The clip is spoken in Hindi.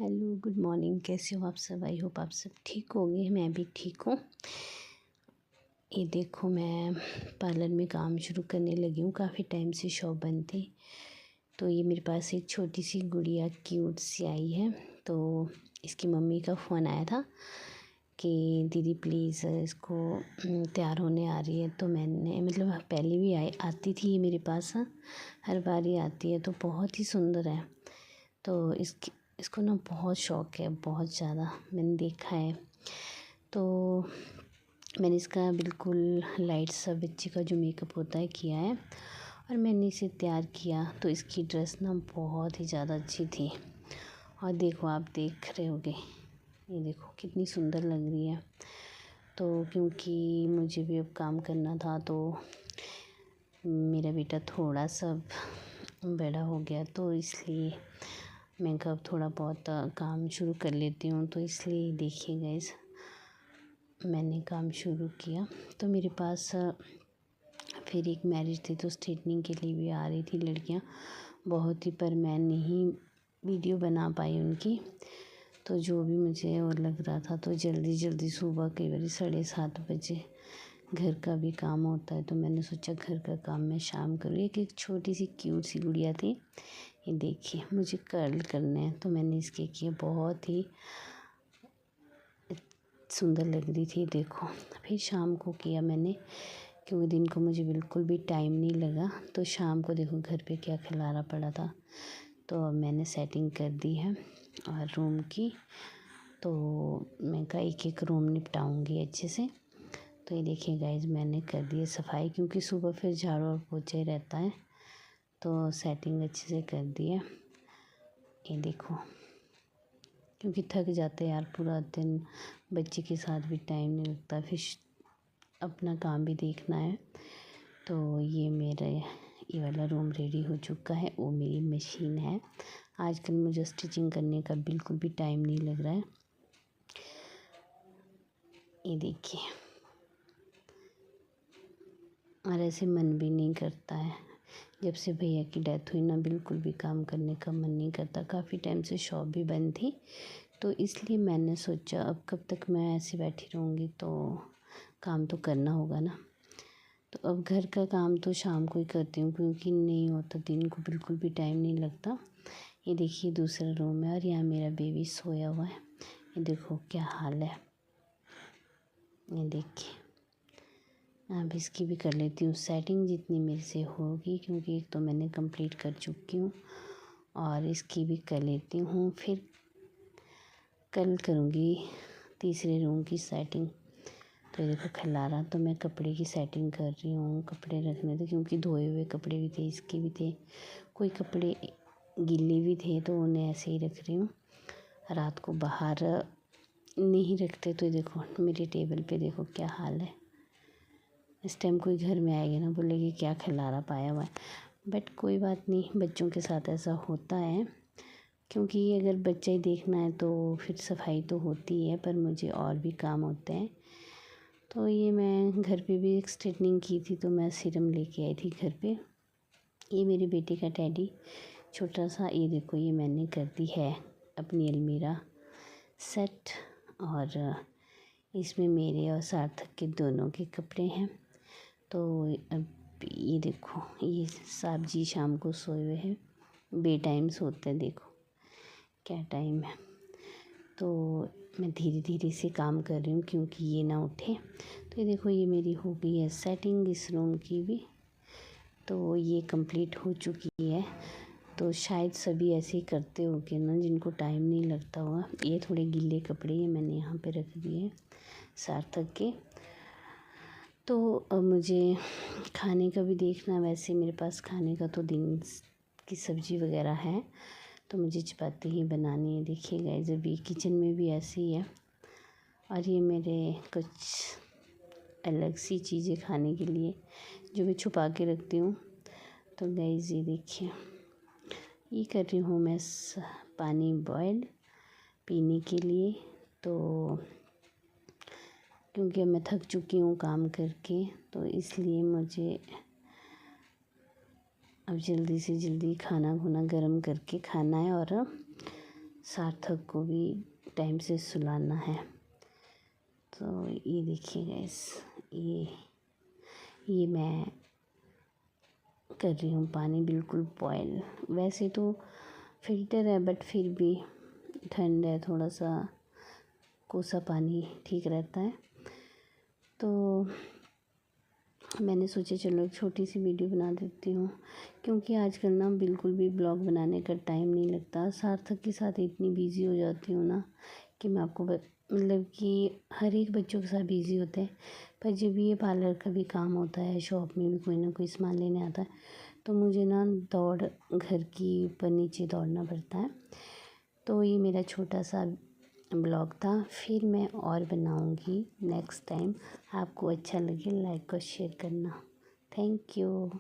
Hello good morning. कैसे हो आप सब? आई होप आप सब ठीक होंगे। मैं भी ठीक हूँ। ये देखो, मैं पार्लर में काम शुरू करने लगी हूँ। काफ़ी टाइम से शॉप बंद थी, तो ये मेरे पास एक छोटी सी गुड़िया क्यूट सी आई है। तो इसकी मम्मी का फ़ोन आया था कि दीदी प्लीज़ इसको तैयार होने आ रही है। तो मैंने पहले भी आती थी ये मेरे पास, हर बार ही आती है। तो बहुत ही सुंदर है। तो इसको ना बहुत शौक़ है, बहुत ज़्यादा, मैंने देखा है। तो मैंने इसका बिल्कुल लाइट सा बच्चे का जो मेकअप होता है किया है और मैंने इसे तैयार किया। तो इसकी ड्रेस ना बहुत ही ज़्यादा अच्छी थी। और देखो, आप देख रहे होगे, ये देखो कितनी सुंदर लग रही है। तो क्योंकि मुझे भी अब काम करना था, तो मेरा बेटा थोड़ा सा बड़ा हो गया, तो इसलिए मैं कब थोड़ा बहुत काम शुरू कर लेती हूँ। तो इसलिए देखिए गाइस, मैंने काम शुरू किया। तो मेरे पास फिर एक मैरिज थी, तो स्ट्रेटनिंग के लिए भी आ रही थी लड़कियाँ बहुत ही, पर मैं नहीं वीडियो बना पाई उनकी। तो जो भी मुझे और लग रहा था, तो जल्दी जल्दी सुबह कई बार 7:30 बजे घर का भी काम होता है, तो मैंने सोचा घर का काम मैं शाम करूँ। एक छोटी सी क्यूट सी गुड़िया थी। ये देखिए, मुझे कर्ल करने हैं, तो मैंने इसके किए, बहुत ही सुंदर लग रही थी। देखो, फिर शाम को किया मैंने, क्योंकि दिन को मुझे बिल्कुल भी टाइम नहीं लगा। तो शाम को देखो घर पे क्या खिलारा पड़ा था। तो अब मैंने सेटिंग कर दी है और रूम की। तो मैं का एक रूम निपटाऊंगी अच्छे से। तो ये देखिए गाइज, मैंने कर दी है सफाई, क्योंकि सुबह फिर झाड़ू और पोछा ही रहता है। तो सेटिंग अच्छे से कर दी है। ये देखो, क्योंकि थक जाते हैं यार, पूरा दिन बच्चे के साथ भी टाइम नहीं लगता, फिर अपना काम भी देखना है। तो ये मेरा ये वाला रूम रेडी हो चुका है। वो मेरी मशीन है। आजकल मुझे स्टिचिंग करने का बिल्कुल भी टाइम नहीं लग रहा है। ये देखिए, और ऐसे मन भी नहीं करता है। जब से भैया की डेथ हुई ना, बिल्कुल भी काम करने का मन नहीं करता। काफ़ी टाइम से शॉप भी बंद थी, तो इसलिए मैंने सोचा अब कब तक मैं ऐसे बैठी रहूँगी, तो काम तो करना होगा ना। तो अब घर का काम तो शाम को ही करती हूँ, क्योंकि नहीं होता, दिन को बिल्कुल भी टाइम नहीं लगता। ये देखिए, दूसरा रूम है और यहाँ मेरा बेबी सोया हुआ है। ये देखो क्या हाल है। ये देखिए, अब इसकी भी कर लेती हूँ सेटिंग जितनी मेरे से होगी, क्योंकि एक तो मैंने कंप्लीट कर चुकी हूँ और इसकी भी कर लेती हूँ। फिर कल करूँगी तीसरे रूम की सेटिंग। तो देखो खिलारा, तो मैं कपड़े की सेटिंग कर रही हूँ। कपड़े रखने थे, क्योंकि धोए हुए कपड़े भी थे, इसके भी थे, कोई कपड़े गीले भी थे, तो उन्हें ऐसे ही रख रही हूँ। रात को बाहर नहीं रखते। तो देखो मेरी टेबल पे देखो क्या हाल है। इस टाइम कोई घर में आएगा ना, बोलेगी क्या खिलारा पाया हुआ है। बट कोई बात नहीं, बच्चों के साथ ऐसा होता है, क्योंकि अगर बच्चा ही देखना है तो फिर सफाई तो होती है, पर मुझे और भी काम होते हैं। तो ये मैं घर पे भी एक स्ट्रेटनिंग की थी, तो मैं सीरम लेके आई थी घर पे। ये मेरे बेटे का टेडी छोटा सा, ये देखो, ये मैंने कर दी है अपनी अलमीरा सेट। और इसमें मेरे और सार्थक के दोनों के कपड़े हैं। तो अब ये देखो, ये साहब जी शाम को सोए हुए हैं, बे टाइम सोते हैं। देखो क्या टाइम है। तो मैं धीरे धीरे से काम कर रही हूँ, क्योंकि ये ना उठे। तो ये देखो, ये मेरी हो गई है सेटिंग इस रूम की भी। तो ये कंप्लीट हो चुकी है। तो शायद सभी ऐसे ही करते होंगे ना, जिनको टाइम नहीं लगता होगा। ये थोड़े गीले कपड़े ये मैंने यहाँ पे रख दिए सार्थक के। तो अब मुझे खाने का भी देखना। वैसे मेरे पास खाने का तो दिन की सब्ज़ी वगैरह है, तो मुझे चपाती ही बनानी है। देखिए गाइस, अभी किचन में भी ऐसे ही है। और ये मेरे कुछ अलग सी चीज़ें खाने के लिए जो मैं छुपा के रखती हूँ। तो गाइस ये देखिए, ये कर रही हूँ मैं पानी बॉयल पीने के लिए। तो क्योंकि मैं थक चुकी हूँ काम करके, तो इसलिए मुझे अब जल्दी से जल्दी खाना खुना गर्म करके खाना है और सार्थक को भी टाइम से सुलाना है। तो ये देखिए गाइस, ये मैं कर रही हूँ पानी बिल्कुल बॉयल। वैसे तो फ़िल्टर है बट फिर भी ठंड है, थोड़ा सा कोसा पानी ठीक रहता है। तो मैंने सोचा चलो एक छोटी सी वीडियो बना देती हूँ, क्योंकि आजकल ना बिल्कुल भी ब्लॉग बनाने का टाइम नहीं लगता। सार्थक के साथ इतनी बिज़ी हो जाती हूँ ना कि मैं आपको मतलब कि हर एक बच्चों के साथ बिज़ी होते हैं, पर जब ये पार्लर का भी काम होता है, शॉप में भी कोई ना कोई सामान लेने आता है, तो मुझे ना दौड़ घर की ऊपर नीचे दौड़ना पड़ता है। तो ये मेरा छोटा सा ब्लॉग था, फिर मैं और बनाऊंगी नेक्स्ट टाइम। आपको अच्छा लगे लाइक और शेयर करना। Thank you.